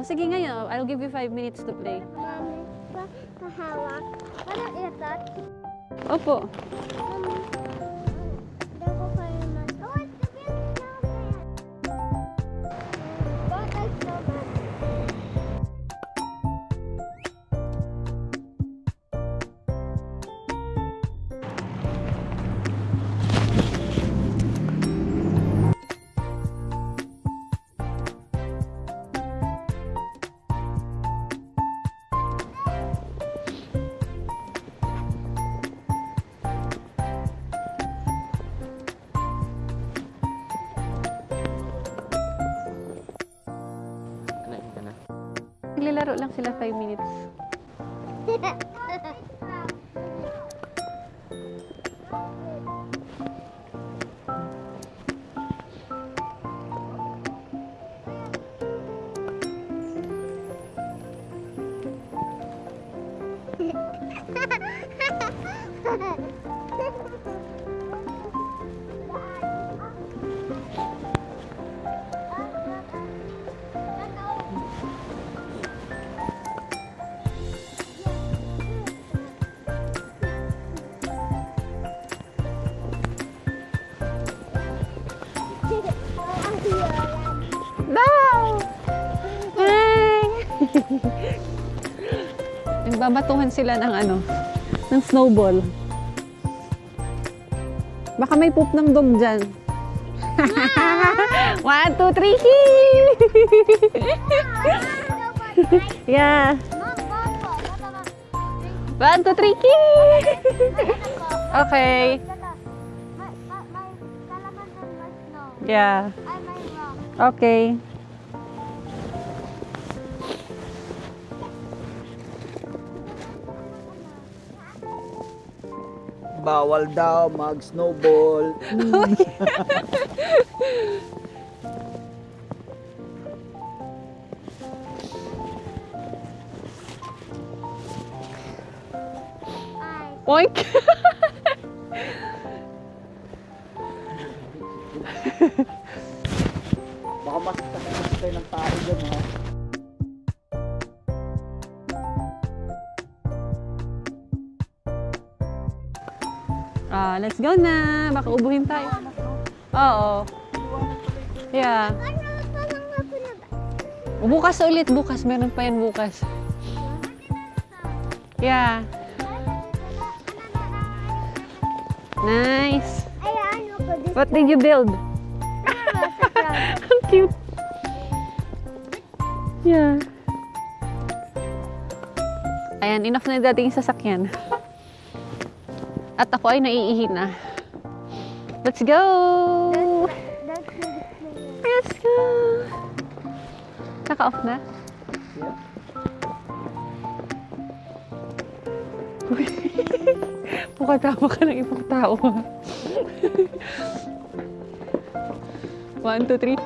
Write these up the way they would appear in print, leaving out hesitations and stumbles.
sige ngayon. I'll give you 5 minutes to play. Mami, pahawak. Parang i-touch. Opo. Hindi ko kayo mas. Oh, it's the best snowman. Don't like snowman. Naglalaro lang sila 5 minutes. Wow! Hi! Nagbabatuhan sila ng ano, ng snowball. Baka may poop ng dog dyan. 1, 2, 3, hee! Yeah. 1, 2, 3, hee! Okay. Yeah. Okay. Bawal daw mag-snowball. Oink! Baka mas tayo ng tao dyan, ha? Let's go na. Baka ubuhin tayo. Oo. Yeah. Bukas ulit. Bukas. Meron pa yan bukas. Yeah. Nice. What did you build? Ang cute. Yeah. Ayan, enough na dating sasakyan. At ako ay naiihi na. Let's go! Let's go! Naka-off na? Yeah. Pukatama ka ng ibang tao. 1, 2, 3.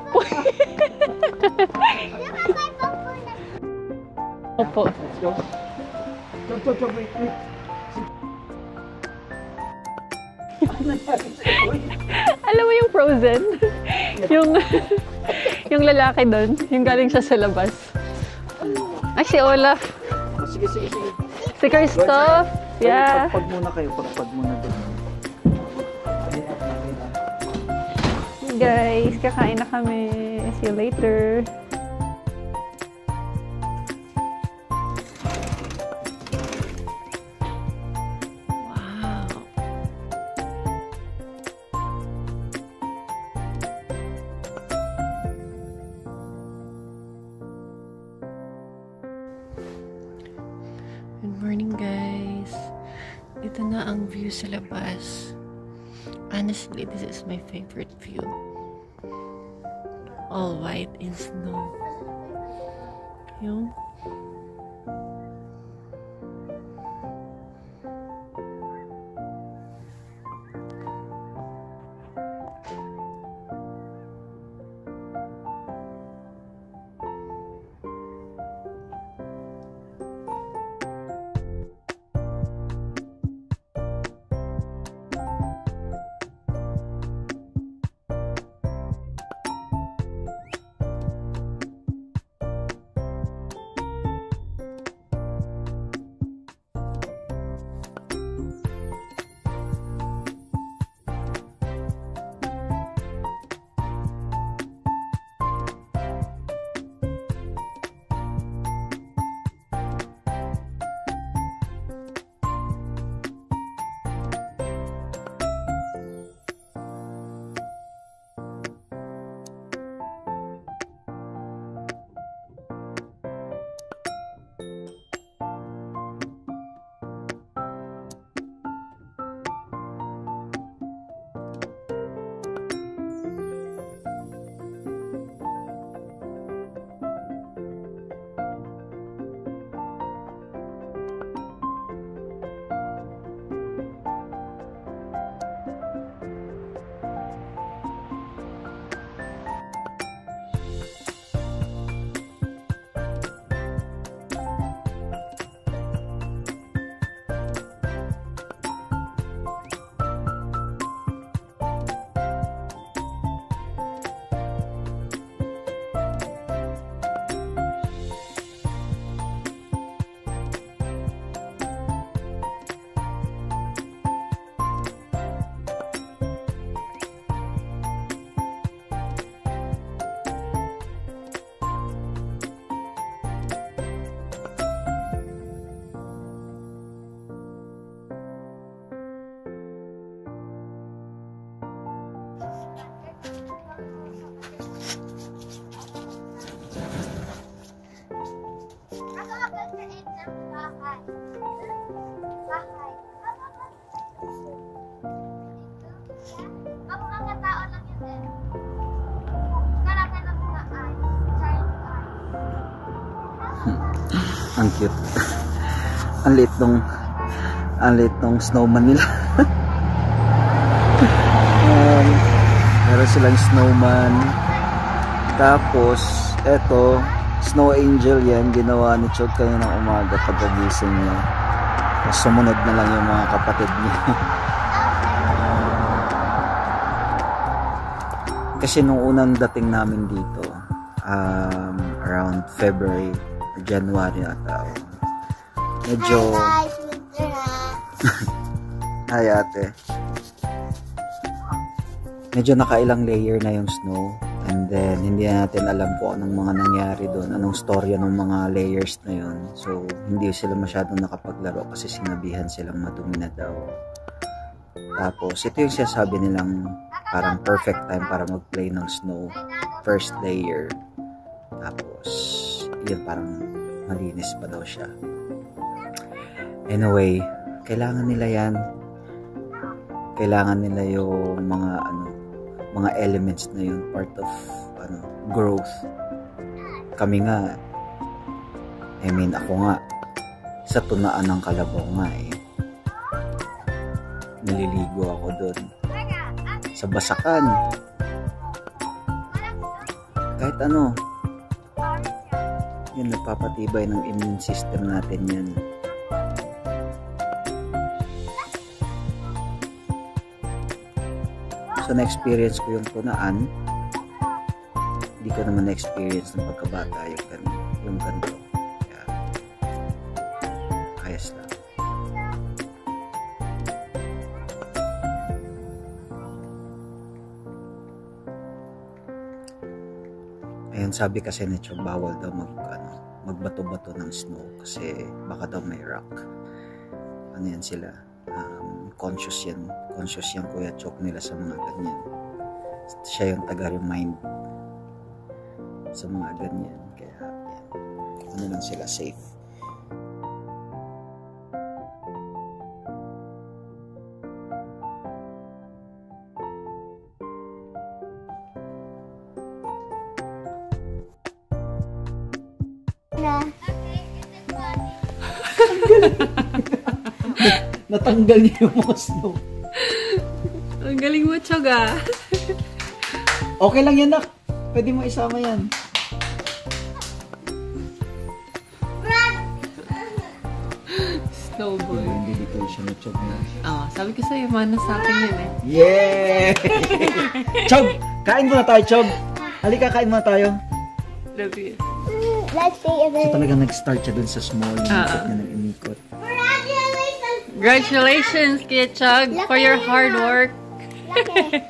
Opo. Let's go. Go, wait. Alam mo yung Frozen? yung lalaki doon, yung galing siya sa labas. Ay, si Olaf. Sige. Si Kristoff. Yeah. Pagpag muna kayo, pagpag muna doon. Guys, kakain na kami. See you later. Good morning, guys. Ito na ang view sa labas. Honestly, this is my favorite view. All white in snow. Yung Ang cute. Ang liit nung snowman nila. Meron silang snowman. Tapos, eto, snow angel yan. Ginawa ni Chog kanina ng umaga pagkagising niya. Tapos sumunod na lang yung mga kapatid niya. Kasi nung unang dating namin dito, around February or January ata. Medyo... Hi ate. Medyo nakailang layer na yung snow. And then, hindi natin alam po anong mga nangyari doon. Anong storya ng mga layers na yun. So, hindi sila masyadong nakapaglaro kasi sinabihan silang madumi na daw. Tapos, ito yung sinasabi nilang parang perfect time para mag-play ng snow. First layer. Tapos, yun parang malinis pa daw siya. Anyway, kailangan nila yan. Kailangan nila yung mga elements na yun, part of growth. Kami nga, ako nga, sa tunaan ng Kalabaw nga naliligo ako doon. Sa Basakan. Kahit yun, nagpapatibay ng immune system natin yan. So, na-experience ko yung tunaan. Hindi ko naman na-experience ng pagkabata yung ganito. Kaya, ayos lang. Ayun, sabi kasi ni Chog, bawal daw magbato-bato ng snow kasi baka daw may rock. Ano yan sila? Conscious yan Kuya Chok nila sa mga ganyan. Siya yung taga-remind sa mga ganyan, kaya yan, lang sila safe. Natanggal niya yung mga snow. Ang galing mo, Chog, ah. Okay lang yan, nak. Pwede mo isama yan. Snowball. Yung dedication ni Chog na. Sabi ko sa'yo, mana sa akin yun eh. Yeah! Chog! Kain muna tayo, Chog. Halika, kain muna tayo. Love you. Let's see if So talagang nag-start siya dun sa small. Inikot niya ng inikot. Congratulations, Kuya Chog, for your hard work. Lucky.